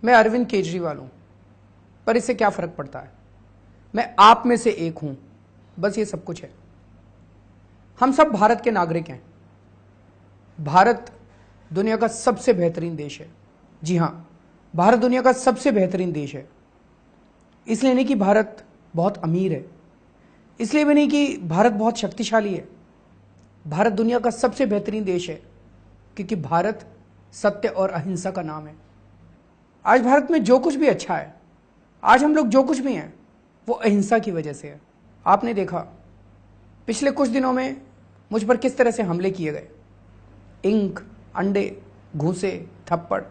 मैं अरविंद केजरीवाल हूं, पर इससे क्या फर्क पड़ता है। मैं आप में से एक हूं, बस ये सब कुछ है। हम सब भारत के नागरिक हैं। भारत दुनिया का सबसे बेहतरीन देश है। जी हां, भारत दुनिया का सबसे बेहतरीन देश है। इसलिए नहीं कि भारत बहुत अमीर है, इसलिए भी नहीं कि भारत बहुत शक्तिशाली है। भारत दुनिया का सबसे बेहतरीन देश है क्योंकि भारत सत्य और अहिंसा का नाम है। आज भारत में जो कुछ भी अच्छा है, आज हम लोग जो कुछ भी हैं, वो अहिंसा की वजह से है। आपने देखा पिछले कुछ दिनों में मुझ पर किस तरह से हमले किए गए। इंक, अंडे, घूंसे, थप्पड़,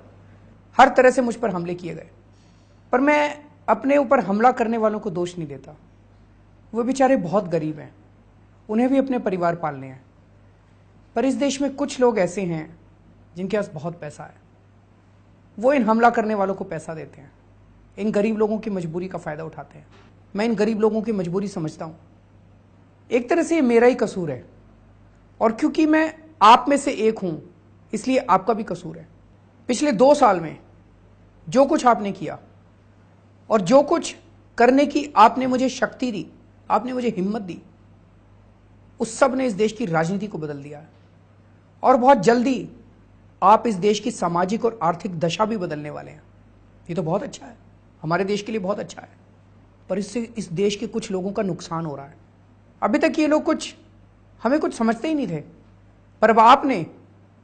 हर तरह से मुझ पर हमले किए गए। पर मैं अपने ऊपर हमला करने वालों को दोष नहीं देता। वो बेचारे बहुत गरीब हैं, उन्हें भी अपने परिवार पालने हैं। पर इस देश में कुछ लोग ऐसे हैं जिनके पास बहुत पैसा है। वो इन हमला करने वालों को पैसा देते हैं, इन गरीब लोगों की मजबूरी का फायदा उठाते हैं। मैं इन गरीब लोगों की मजबूरी समझता हूं। एक तरह से ये मेरा ही कसूर है, और क्योंकि मैं आप में से एक हूं, इसलिए आपका भी कसूर है। पिछले 2 साल में जो कुछ आपने किया और जो कुछ करने की आपने मुझे शक्ति दी, आपने मुझे हिम्मत दी, उस सब ने इस देश की राजनीति को बदल दिया है। और बहुत जल्दी आप इस देश की सामाजिक और आर्थिक दशा भी बदलने वाले हैं। ये तो बहुत अच्छा है, हमारे देश के लिए बहुत अच्छा है। पर इससे इस देश के कुछ लोगों का नुकसान हो रहा है। अभी तक ये लोग हमें कुछ समझते ही नहीं थे, पर अब आपने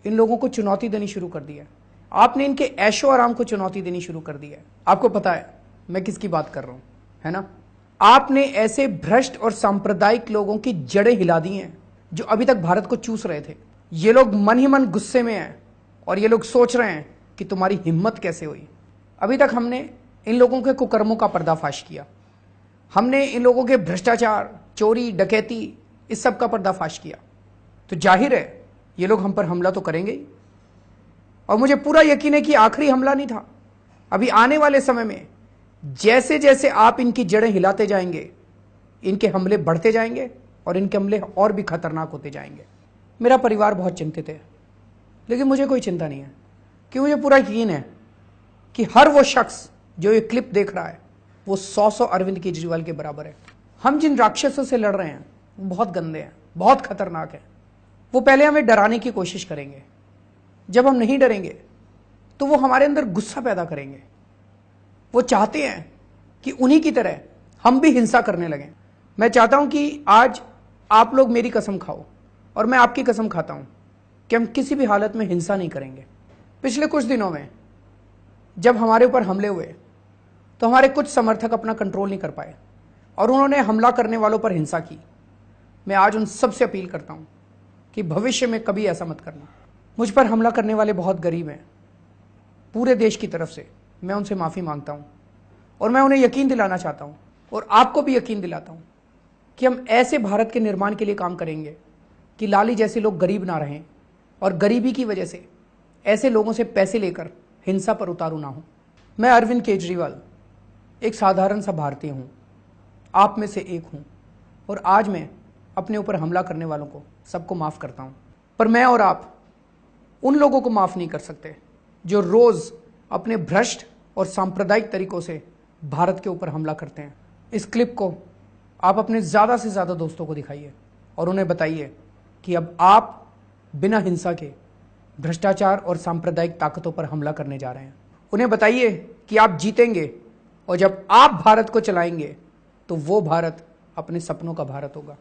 इन लोगों को चुनौती देनी शुरू कर दी है। आपने इनके ऐशो आराम को चुनौती देनी शुरू कर दी है। आपको पता है मैं किसकी बात कर रहा हूं, है ना? आपने ऐसे भ्रष्ट और सांप्रदायिक लोगों की जड़ें हिला दी हैं जो अभी तक भारत को चूस रहे थे। ये लोग मन ही मन गुस्से में हैं और ये लोग सोच रहे हैं कि तुम्हारी हिम्मत कैसे हुई। अभी तक हमने इन लोगों के कुकर्मों का पर्दाफाश किया, हमने इन लोगों के भ्रष्टाचार, चोरी, डकैती, इस सब का पर्दाफाश किया। तो जाहिर है ये लोग हम पर हमला तो करेंगे ही। और मुझे पूरा यकीन है कि आखिरी हमला नहीं था। अभी आने वाले समय में जैसे जैसे आप इनकी जड़ें हिलाते जाएंगे, इनके हमले बढ़ते जाएंगे और इनके हमले और भी खतरनाक होते जाएंगे। मेरा परिवार बहुत चिंतित है, लेकिन मुझे कोई चिंता नहीं है, क्योंकि मुझे पूरा यकीन है कि हर वो शख्स जो ये क्लिप देख रहा है वो 100 अरविंद केजरीवाल के बराबर है। हम जिन राक्षसों से लड़ रहे हैं वो बहुत गंदे हैं, बहुत खतरनाक हैं। वो पहले हमें डराने की कोशिश करेंगे। जब हम नहीं डरेंगे तो वो हमारे अंदर गुस्सा पैदा करेंगे। वो चाहते हैं कि उन्हीं की तरह हम भी हिंसा करने लगें। मैं चाहता हूं कि आज आप लोग मेरी कसम खाओ और मैं आपकी कसम खाता हूं कि हम किसी भी हालत में हिंसा नहीं करेंगे। पिछले कुछ दिनों में जब हमारे ऊपर हमले हुए तो हमारे कुछ समर्थक अपना कंट्रोल नहीं कर पाए और उन्होंने हमला करने वालों पर हिंसा की। मैं आज उन सब से अपील करता हूं कि भविष्य में कभी ऐसा मत करना। मुझ पर हमला करने वाले बहुत गरीब हैं, पूरे देश की तरफ से मैं उनसे माफ़ी मांगता हूं और मैं उन्हें यकीन दिलाना चाहता हूं और आपको भी यकीन दिलाता हूं कि हम ऐसे भारत के निर्माण के लिए काम करेंगे कि लाली जैसे लोग गरीब ना रहें और गरीबी की वजह से ऐसे लोगों से पैसे लेकर हिंसा पर उतारू ना हो। मैं अरविंद केजरीवाल एक साधारण सा भारतीय हूं, आप में से एक हूं, और आज मैं अपने ऊपर हमला करने वालों को सबको माफ़ करता हूं। पर मैं और आप उन लोगों को माफ़ नहीं कर सकते जो रोज़ अपने भ्रष्ट और सांप्रदायिक तरीकों से भारत के ऊपर हमला करते हैं। इस क्लिप को आप अपने ज़्यादा से ज़्यादा दोस्तों को दिखाइए और उन्हें बताइए कि अब आप बिना हिंसा के भ्रष्टाचार और सांप्रदायिक ताकतों पर हमला करने जा रहे हैं। उन्हें बताइए कि आप जीतेंगे और जब आप भारत को चलाएंगे तो वो भारत अपने सपनों का भारत होगा।